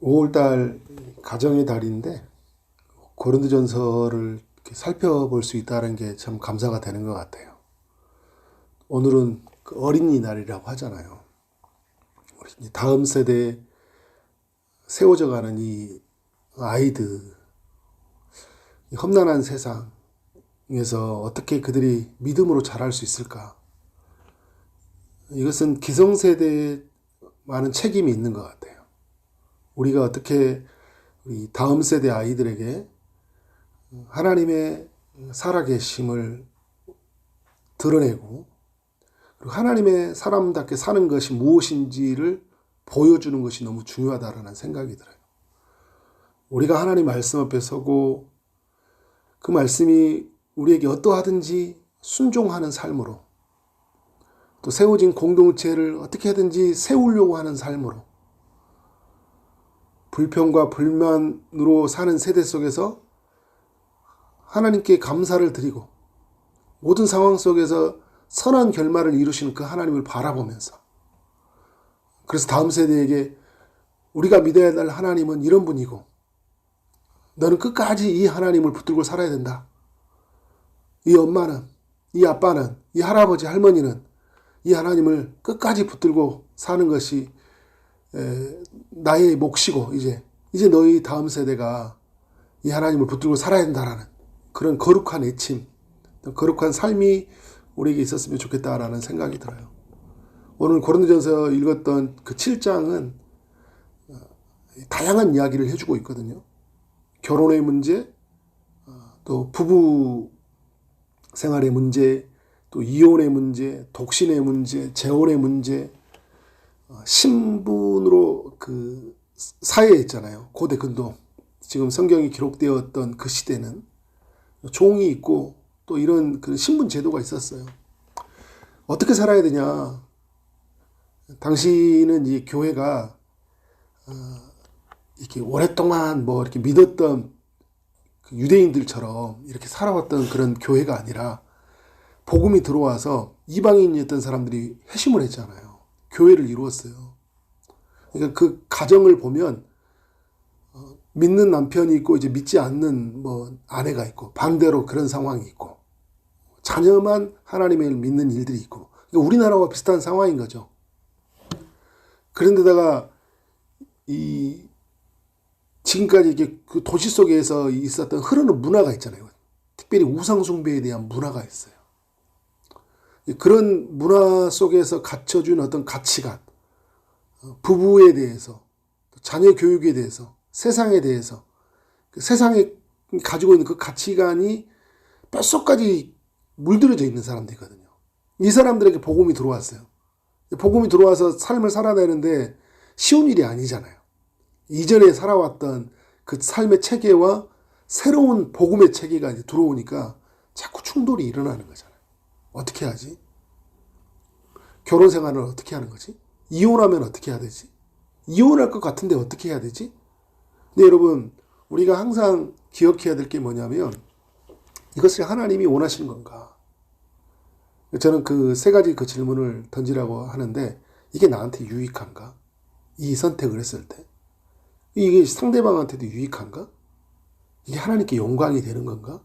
5월달 가정의 달인데 고린도전서를 이렇게 살펴볼 수 있다는 게 참 감사가 되는 것 같아요. 오늘은 그 어린이날이라고 하잖아요. 우리 다음 세대에 세워져가는 이 아이들, 이 험난한 세상에서 어떻게 그들이 믿음으로 자랄 수 있을까? 이것은 기성세대에 많은 책임이 있는 것 같아요. 우리가 어떻게 우리 다음 세대 아이들에게 하나님의 살아계심을 드러내고, 그리고 하나님의 사람답게 사는 것이 무엇인지를 보여주는 것이 너무 중요하다라는 생각이 들어요. 우리가 하나님 말씀 앞에 서고 그 말씀이 우리에게 어떠하든지 순종하는 삶으로, 또 세워진 공동체를 어떻게 하든지 세우려고 하는 삶으로, 불평과 불만으로 사는 세대 속에서 하나님께 감사를 드리고 모든 상황 속에서 선한 결말을 이루시는 그 하나님을 바라보면서, 그래서 다음 세대에게 우리가 믿어야 할 하나님은 이런 분이고 너는 끝까지 이 하나님을 붙들고 살아야 된다. 이 엄마는, 이 아빠는, 이 할아버지 할머니는 이 하나님을 끝까지 붙들고 사는 것이 나의 몫이고, 이제 너희 다음 세대가 이 하나님을 붙들고 살아야 된다라는 그런 거룩한 애침, 거룩한 삶이 우리에게 있었으면 좋겠다라는 생각이 들어요. 오늘 고린도전서 읽었던 그 7장은 다양한 이야기를 해주고 있거든요. 결혼의 문제, 또 부부 생활의 문제, 또 이혼의 문제, 독신의 문제, 재혼의 문제, 신분으로 그 사회에 있잖아요. 고대 근동. 지금 성경이 기록되었던 그 시대는 종이 있고 또 이런 그 신분 제도가 있었어요. 어떻게 살아야 되냐? 당시는 이 교회가 이렇게 오랫동안 뭐 이렇게 믿었던 그 유대인들처럼 이렇게 살아왔던 그런 교회가 아니라, 복음이 들어와서 이방인이었던 사람들이 회심을 했잖아요. 교회를 이루었어요. 그러니까 그 가정을 보면 믿는 남편이 있고 이제 믿지 않는 뭐 아내가 있고, 반대로 그런 상황이 있고, 자녀만 하나님을 믿는 일들이 있고, 그러니까 우리나라와 비슷한 상황인 거죠. 그런데다가 지금까지 이게 그 도시 속에서 있었던 흐르는 문화가 있잖아요. 특별히 우상 숭배에 대한 문화가 있어요. 그런 문화 속에서 갖춰준 어떤 가치관, 부부에 대해서, 자녀 교육에 대해서, 세상에 대해서, 그 세상에 가지고 있는 그 가치관이 뼛속까지 물들여져 있는 사람들이거든요. 이 사람들에게 복음이 들어왔어요. 복음이 들어와서 삶을 살아내는데 쉬운 일이 아니잖아요. 이전에 살아왔던 그 삶의 체계와 새로운 복음의 체계가 이제 들어오니까 자꾸 충돌이 일어나는 거잖아요. 어떻게 하지? 결혼 생활을 어떻게 하는 거지? 이혼하면 어떻게 해야 되지? 이혼할 것 같은데 어떻게 해야 되지? 근데 여러분, 우리가 항상 기억해야 될 게 뭐냐면, 이것을 하나님이 원하시는 건가? 저는 그 세 가지 그 질문을 던지라고 하는데, 이게 나한테 유익한가? 이 선택을 했을 때 이게 상대방한테도 유익한가? 이게 하나님께 영광이 되는 건가?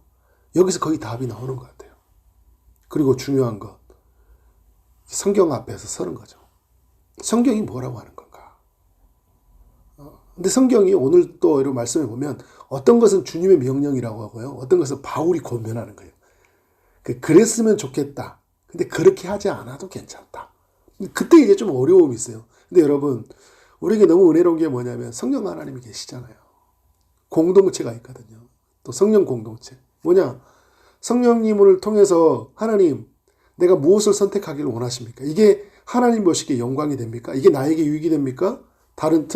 여기서 거의 답이 나오는 것 같아요. 그리고 중요한 것, 성경 앞에서 서는 거죠. 성경이 뭐라고 하는 건가? 근데 성경이 오늘 또 이런 말씀을 보면 어떤 것은 주님의 명령이라고 하고요, 어떤 것은 바울이 권면하는 거예요. 그랬으면 좋겠다. 근데 그렇게 하지 않아도 괜찮다. 그때 이제 좀 어려움이 있어요. 근데 여러분, 우리에게 너무 은혜로운 게 뭐냐면 성령 하나님이 계시잖아요. 공동체가 있거든요. 또 성령 공동체. 뭐냐? 성령님을 통해서 하나님, 내가 무엇을 선택하기를 원하십니까? 이게 하나님 보시기에 영광이 됩니까? 이게 나에게 유익이 됩니까? 다른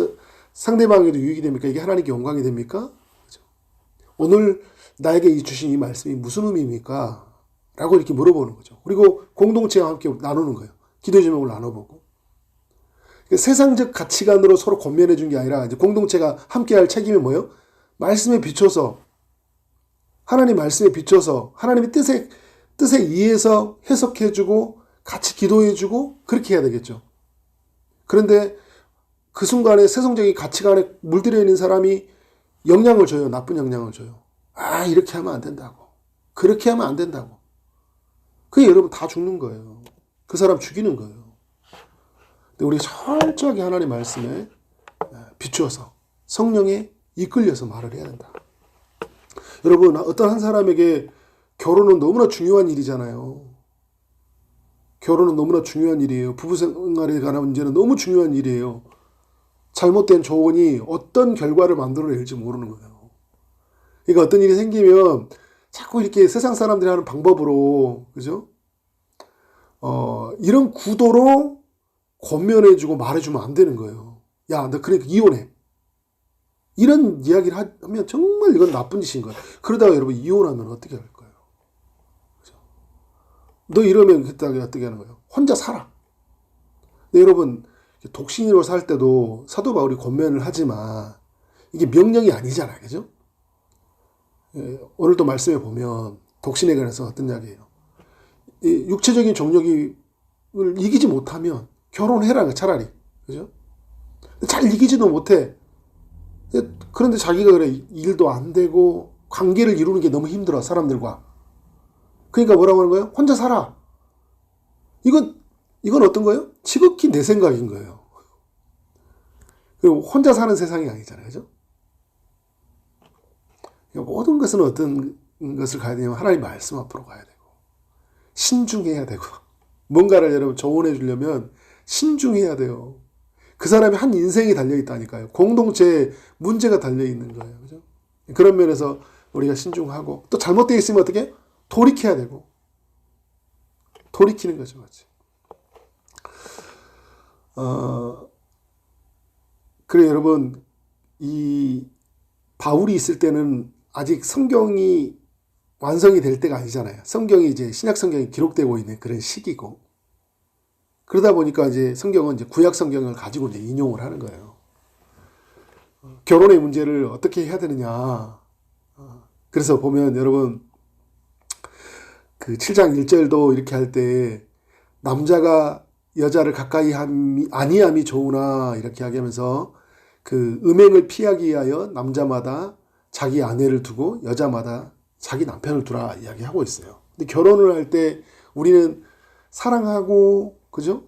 상대방에도 유익이 됩니까? 이게 하나님께 영광이 됩니까? 그렇죠? 오늘 나에게 주신 이 말씀이 무슨 의미입니까? 라고 이렇게 물어보는 거죠. 그리고 공동체와 함께 나누는 거예요. 기도 제목을 나눠보고. 세상적 가치관으로 서로 권면해 준 게 아니라, 이제 공동체가 함께할 책임이 뭐예요? 말씀에 비춰서, 하나님 말씀에 비춰서 하나님의 뜻에 의해서 해석해주고 같이 기도해주고 그렇게 해야 되겠죠. 그런데 그 순간에 세상적인 가치관에 물들여 있는 사람이 영향을 줘요. 나쁜 영향을 줘요. 아, 이렇게 하면 안 된다고. 그렇게 하면 안 된다고. 그게 여러분 다 죽는 거예요. 그 사람 죽이는 거예요. 근데 우리가 철저하게 하나님 말씀에 비추어서 성령에 이끌려서 말을 해야 된다. 여러분, 어떤 한 사람에게 결혼은 너무나 중요한 일이잖아요. 결혼은 너무나 중요한 일이에요. 부부 생활에 관한 문제는 너무 중요한 일이에요. 잘못된 조언이 어떤 결과를 만들어낼지 모르는 거예요. 그러니까 어떤 일이 생기면 자꾸 이렇게 세상 사람들이 하는 방법으로, 그죠? 이런 구도로 권면해주고 말해주면 안 되는 거예요. 야, 너 그러니까 이혼해. 이런 이야기를 하면 정말 이건 나쁜 짓인 거예요. 그러다가 여러분 이혼하면 어떻게 할 거예요? 그죠? 너 이러면 그때 어떻게 하는 거예요? 혼자 살아. 근데 여러분, 독신으로 살 때도 사도 바울이 권면을 하지만 이게 명령이 아니잖아요. 그죠? 오늘도 말씀해 보면 독신에 관해서 어떤 이야기예요? 육체적인 정욕을 이기지 못하면 결혼해라, 차라리. 그죠? 잘 이기지도 못해. 그런데 자기가 그래, 일도 안 되고 관계를 이루는 게 너무 힘들어, 사람들과. 그러니까 뭐라고 하는 거예요? 혼자 살아. 이건 어떤 거예요? 지극히 내 생각인 거예요. 그리고 혼자 사는 세상이 아니잖아요. 그죠? 모든 것은 어떤 것을 가야 되냐면 하나님 말씀 앞으로 가야 되고 신중해야 되고 뭔가를 여러분 조언해 주려면 신중해야 돼요. 그 사람이 한 인생이 달려있다니까요. 공동체에 문제가 달려있는 거예요. 그죠? 그런 면에서 우리가 신중하고 또 잘못되어 있으면 어떻게? 돌이켜야 되고 돌이키는 거죠. 맞지? 그래 여러분, 이 바울이 있을 때는 아직 성경이 완성이 될 때가 아니잖아요. 성경이 이제 신약 성경이 기록되고 있는 그런 시기고, 그러다 보니까 이제 성경은 이제 구약 성경을 가지고 이제 인용을 하는 거예요. 결혼의 문제를 어떻게 해야 되느냐. 그래서 보면 여러분, 그 7장 1절도 이렇게 할 때 남자가 여자를 가까이 아니함이 좋으나 이렇게 이야기하면서 그 음행을 피하기 위하여 남자마다 자기 아내를 두고 여자마다 자기 남편을 두라 이야기하고 있어요. 근데 결혼을 할 때 우리는 사랑하고, 그죠?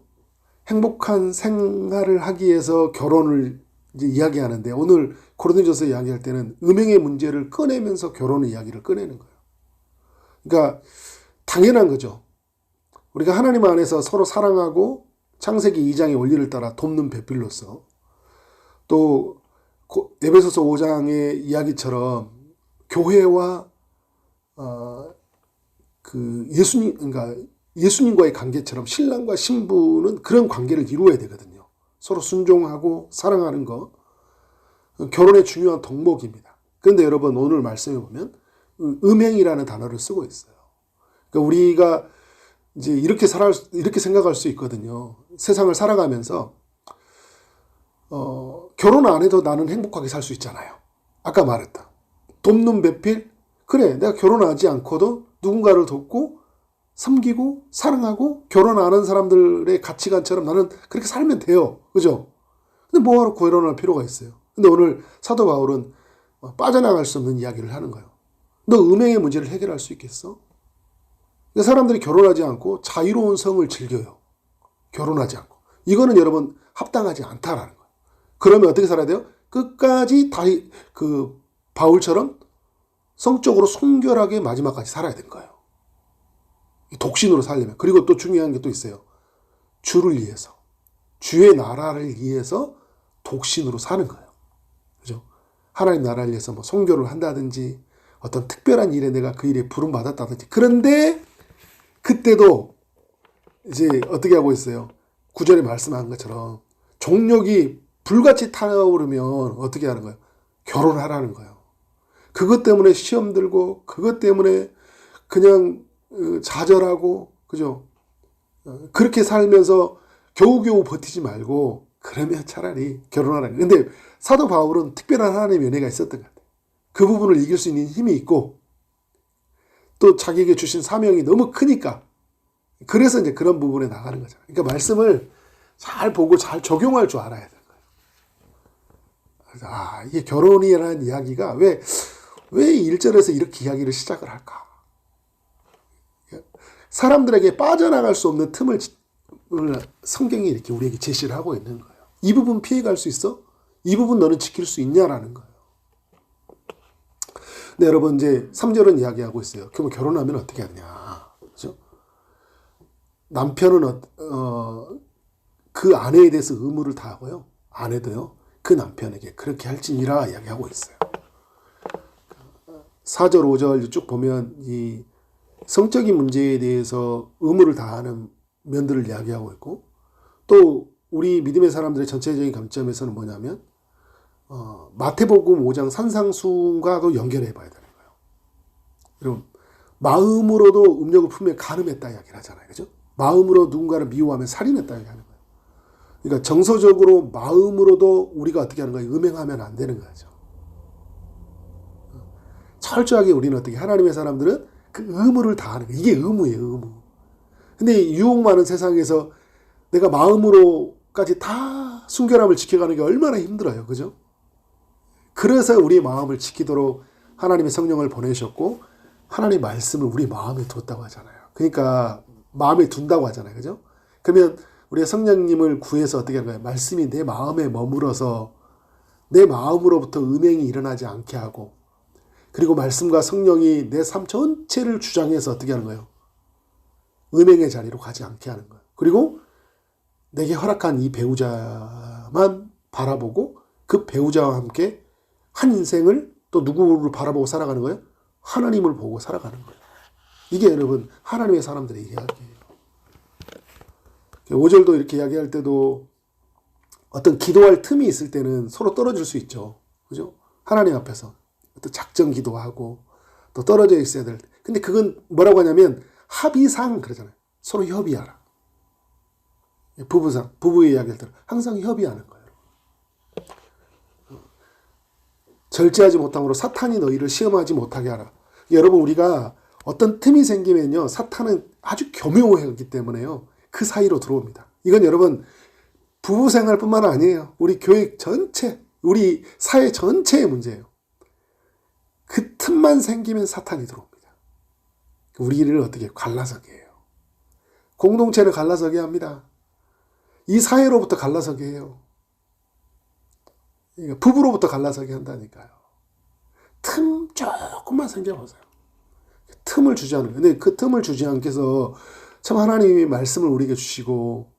행복한 생활을 하기 위해서 결혼을 이제 이야기하는데, 오늘 고린도전서 이야기할 때는 음행의 문제를 꺼내면서 결혼의 이야기를 꺼내는 거예요. 그러니까 당연한 거죠. 우리가 하나님 안에서 서로 사랑하고 창세기 2장의 원리를 따라 돕는 배필로서, 또 에베소서 5장의 이야기처럼 교회와 그 그러니까 예수님과의 관계처럼 신랑과 신부는 그런 관계를 이루어야 되거든요. 서로 순종하고 사랑하는 거, 결혼의 중요한 덕목입니다. 그런데 여러분, 오늘 말씀해 보면 음행이라는 단어를 쓰고 있어요. 그러니까 우리가 이제 이렇게 생각할 수 있거든요. 세상을 살아가면서 결혼 안 해도 나는 행복하게 살 수 있잖아요. 아까 말했다. 돕는 배필? 그래, 내가 결혼하지 않고도 누군가를 돕고 섬기고 사랑하고 결혼 안 한 사람들의 가치관처럼 나는 그렇게 살면 돼요. 그죠? 근데 뭐하러 결혼할 필요가 있어요? 근데 오늘 사도 바울은 빠져나갈 수 없는 이야기를 하는 거예요. 너 음행의 문제를 해결할 수 있겠어? 사람들이 결혼하지 않고 자유로운 성을 즐겨요. 결혼하지 않고. 이거는 여러분 합당하지 않다라는 거예요. 그러면 어떻게 살아야 돼요? 끝까지 바울처럼 성적으로 순결하게 마지막까지 살아야 되는 거예요. 독신으로 살려면. 그리고 또 중요한 게 또 있어요. 주를 위해서. 주의 나라를 위해서 독신으로 사는 거예요. 그죠? 하나님 나라를 위해서 뭐 선교를 한다든지 어떤 특별한 일에 내가 그 일에 부름 받았다든지. 그런데 그때도 이제 어떻게 하고 있어요? 9절에 말씀한 것처럼 정욕이 불같이 타오르면 어떻게 하는 거예요? 결혼하라는 거예요. 그것 때문에 시험 들고 그것 때문에 그냥 좌절하고, 그죠? 그렇게 살면서 겨우겨우 버티지 말고 그러면 차라리 결혼하라는 거예요. 근데 사도 바울은 특별한 하나님의 은혜가 있었던 것 같아요. 그 부분을 이길 수 있는 힘이 있고 또 자기에게 주신 사명이 너무 크니까, 그래서 이제 그런 부분에 나가는 거잖아요. 그러니까 말씀을 잘 보고 잘 적용할 줄 알아야 되는 거예요. 그래서 이게 결혼이라는 이야기가 왜 1절에서 이렇게 이야기를 시작을 할까? 사람들에게 빠져나갈 수 없는 틈을 성경이 이렇게 우리에게 제시를 하고 있는 거예요. 이 부분 피해갈 수 있어? 이 부분 너는 지킬 수 있냐라는 거예요. 네, 여러분 이제 3절은 이야기하고 있어요. 그럼 결혼하면 어떻게 하느냐. 그렇죠? 남편은 그 아내에 대해서 의무를 다하고요. 아내도요. 그 남편에게 그렇게 할지니라 이야기하고 있어요. 4절, 5절 쭉 보면 이 성적인 문제에 대해서 의무를 다하는 면들을 이야기하고 있고, 또 우리 믿음의 사람들의 전체적인 관점에서는 뭐냐면 마태복음 5장 산상수훈과도 연결해 봐야 되는 거예요. 여러분, 마음으로도 음욕을 품에 간음했다 이야기를 하잖아요. 그죠? 마음으로 누군가를 미워하면 살인했다 이야기하는 거예요. 그러니까 정서적으로 마음으로도 우리가 어떻게 하는 거예요? 음행하면 안 되는 거죠. 철저하게 우리는 어떻게, 하나님의 사람들은 그 의무를 다하는 거예요. 이게 의무예요, 의무. 근데 유혹 많은 세상에서 내가 마음으로까지 다 순결함을 지켜가는 게 얼마나 힘들어요. 그죠? 그래서 우리의 마음을 지키도록 하나님의 성령을 보내셨고, 하나님의 말씀을 우리 마음에 뒀다고 하잖아요. 그러니까 마음에 둔다고 하잖아요. 그죠? 그러면 우리가 성령님을 구해서 어떻게 하는 거예요? 말씀이 내 마음에 머물어서 내 마음으로부터 음행이 일어나지 않게 하고, 그리고 말씀과 성령이 내 삶 전체를 주장해서 어떻게 하는 거예요? 음행의 자리로 가지 않게 하는 거예요. 그리고 내게 허락한 이 배우자만 바라보고 그 배우자와 함께 한 인생을 또 누구를 바라보고 살아가는 거예요? 하나님을 보고 살아가는 거예요. 이게 여러분 하나님의 사람들의 이야기예요. 5절도 이렇게 이야기할 때도 어떤 기도할 틈이 있을 때는 서로 떨어질 수 있죠. 그죠? 하나님 앞에서 어떤 작정 기도하고 또 떨어져 있어야 될 때. 근데 그건 뭐라고 하냐면 합의상 그러잖아요. 서로 협의하라. 부부상, 부부의 이야기를 들어 항상 협의하는 거예요. 절제하지 못함으로 사탄이 너희를 시험하지 못하게 하라. 여러분, 우리가 어떤 틈이 생기면요, 사탄은 아주 교묘하기 때문에요, 그 사이로 들어옵니다. 이건 여러분 부부 생활뿐만 아니에요. 우리 교회 전체, 우리 사회 전체의 문제예요. 그 틈만 생기면 사탄이 들어옵니다. 우리를 어떻게 갈라서게 해요. 공동체를 갈라서게 합니다. 이 사회로부터 갈라서게 해요. 부부로부터 갈라서게 한다니까요. 틈 조금만 생겨보세요. 틈을 주지 않는 거예요. 근데 그 틈을 주지 않게서 참 하나님이 말씀을 우리에게 주시고,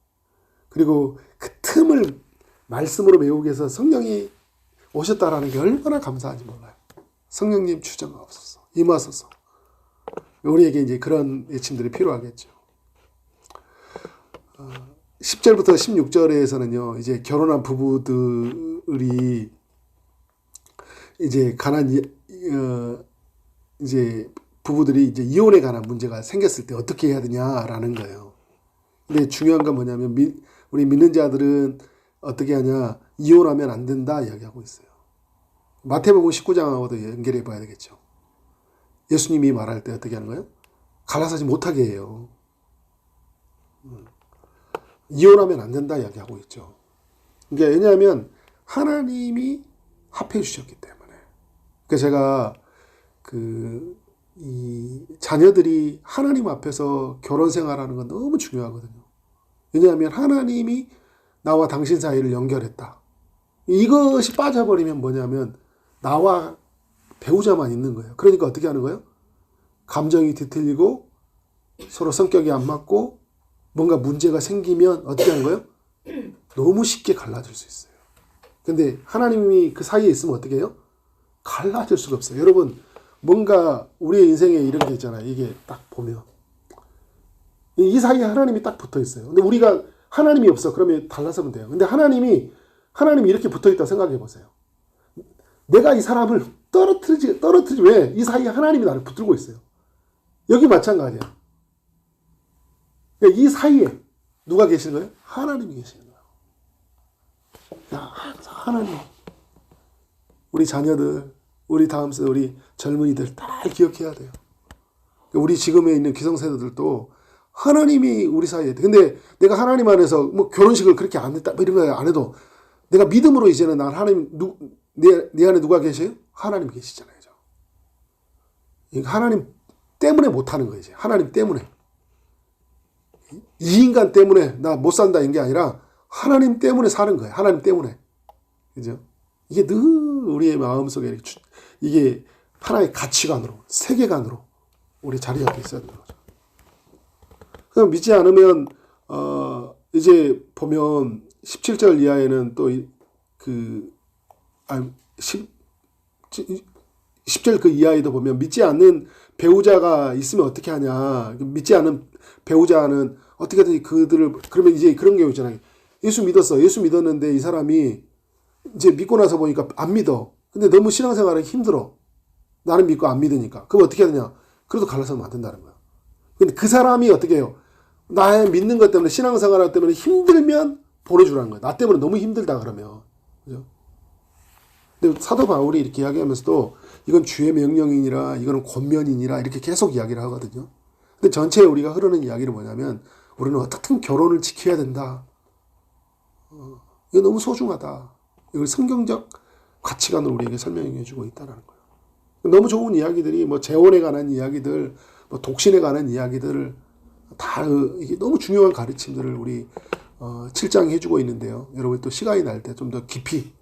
그리고 그 틈을 말씀으로 메우기 위해서 성령이 오셨다라는 게 얼마나 감사한지 몰라요. 성령님 주장하옵소서, 임하소서. 우리에게 이제 그런 외침들이 필요하겠죠. 10절부터 16절에서는요, 이제 결혼한 부부들이 이제 이제 부부들이 이제 이혼에 관한 문제가 생겼을 때 어떻게 해야 되냐라는 거예요. 근데 중요한 건 뭐냐면 우리 믿는 자들은 어떻게 하냐, 이혼하면 안 된다 이야기하고 있어요. 마태복음 19장하고도 연결해 봐야 되겠죠. 예수님이 말할 때 어떻게 하는 거예요? 갈라서지 못하게 해요. 이혼하면 안 된다 이야기하고 있죠. 그러니까 왜냐하면 하나님이 합해 주셨기 때문에. 그러니까 제가 이 자녀들이 하나님 앞에서 결혼 생활하는 건 너무 중요하거든요. 왜냐하면 하나님이 나와 당신 사이를 연결했다. 이것이 빠져버리면 뭐냐면 나와 배우자만 있는 거예요. 그러니까 어떻게 하는 거예요? 감정이 뒤틀리고 서로 성격이 안 맞고 뭔가 문제가 생기면 어떻게 하는 거예요? 너무 쉽게 갈라질 수 있어요. 근데 하나님이 그 사이에 있으면 어떻게 해요? 갈라질 수가 없어요. 여러분, 뭔가 우리의 인생에 이런 게 있잖아요. 이게 딱 보면 이 사이에 하나님이 딱 붙어 있어요. 근데 우리가 하나님이 없어. 그러면 달라서면 돼요. 근데 하나님이 이렇게 붙어 있다고 생각해 보세요. 내가 이 사람을 떨어뜨리지 왜? 이 사이에 하나님이 나를 붙들고 있어요. 여기 마찬가지야. 그러니까 이 사이에 누가 계시는 거예요? 하나님이 계시는 거예요. 하나님. 우리 자녀들, 우리 다음 세대, 우리 젊은이들 다 기억해야 돼요. 우리 지금에 있는 기성세대들도 하나님이 우리 사이에. 근데 내가 하나님 안에서 뭐 결혼식을 그렇게 안 했다, 뭐 이런 거 안 해도 내가 믿음으로 이제는 난 하나님, 내 안에 누가 계세요? 하나님 계시잖아요. 하나님 때문에 못하는 거예요. 하나님 때문에. 이 인간 때문에 나 못 산다 이게 아니라 하나님 때문에 사는 거예요. 하나님 때문에. 그죠? 이게 늘 우리의 마음속에 이게 하나의 가치관으로, 세계관으로 우리 자리 잡혀 있어야 되는 거죠. 그럼 믿지 않으면 이제 보면 17절 이하에는 또 10절 그 이하에도 보면 믿지 않는 배우자가 있으면 어떻게 하냐. 믿지 않는 배우자는 어떻게든 그들을, 그러면 이제 그런 경우 있잖아요. 예수 믿었어. 예수 믿었는데 이 사람이 이제 믿고 나서 보니까 안 믿어. 근데 너무 신앙생활이 힘들어. 나는 믿고 안 믿으니까. 그럼 어떻게 해야 되냐. 그래도 갈라서는 안 된다는 거야. 근데 그 사람이 어떻게 해요. 나의 믿는 것 때문에, 신앙생활 때문에 힘들면 보내주라는 거야. 나 때문에 너무 힘들다 그러면. 그죠? 근데 사도 바울이 이렇게 이야기하면서도 이건 주의 명령이니라, 이거는 권면이니라 이렇게 계속 이야기를 하거든요. 근데 전체에 우리가 흐르는 이야기는 뭐냐면 우리는 어떻든 결혼을 지켜야 된다. 이거 너무 소중하다. 이걸 성경적 가치관으로 우리에게 설명해 주고 있다는 거예요. 너무 좋은 이야기들이 뭐 재혼에 관한 이야기들, 뭐 독신에 관한 이야기들을 다 이게 너무 중요한 가르침들을 우리 7장이 해주고 있는데요. 여러분 또 시간이 날 때 좀 더 깊이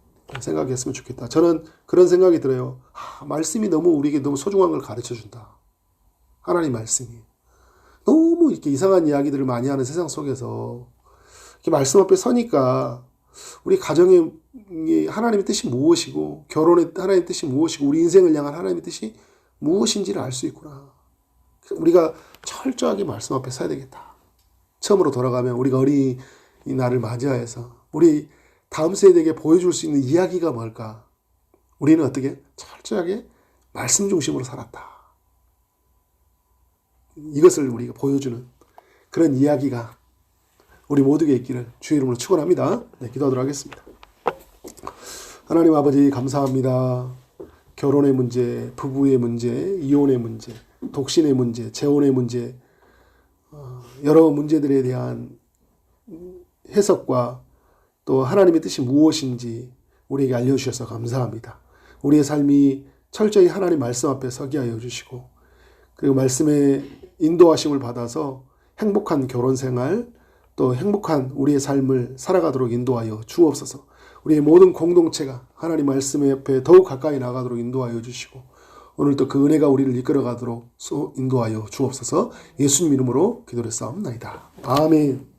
생각했으면 좋겠다. 저는 그런 생각이 들어요. 말씀이 너무 우리에게 너무 소중한 걸 가르쳐 준다. 하나님 말씀이. 너무 이렇게 이상한 이야기들을 많이 하는 세상 속에서 이렇게 말씀 앞에 서니까 우리 가정의 하나님의 뜻이 무엇이고, 결혼의 하나님의 뜻이 무엇이고, 우리 인생을 향한 하나님의 뜻이 무엇인지를 알 수 있구나. 우리가 철저하게 말씀 앞에 서야 되겠다. 처음으로 돌아가면 우리가 어린이날을 맞이해서 우리 다음 세대에게 보여줄 수 있는 이야기가 뭘까? 우리는 어떻게 철저하게 말씀 중심으로 살았다. 이것을 우리가 보여주는 그런 이야기가 우리 모두에게 있기를 주의 이름으로 축원합니다. 네, 기도하도록 하겠습니다. 하나님 아버지 감사합니다. 결혼의 문제, 부부의 문제, 이혼의 문제, 독신의 문제, 재혼의 문제, 여러 문제들에 대한 해석과 또 하나님의 뜻이 무엇인지 우리에게 알려주셔서 감사합니다. 우리의 삶이 철저히 하나님 말씀 앞에 서게 하여 주시고, 그리고 말씀의 인도하심을 받아서 행복한 결혼 생활, 또 행복한 우리의 삶을 살아가도록 인도하여 주옵소서. 우리의 모든 공동체가 하나님 말씀 앞에 더욱 가까이 나가도록 인도하여 주시고, 오늘도 그 은혜가 우리를 이끌어가도록 인도하여 주옵소서. 예수님 이름으로 기도를 싸움나이다. 아멘.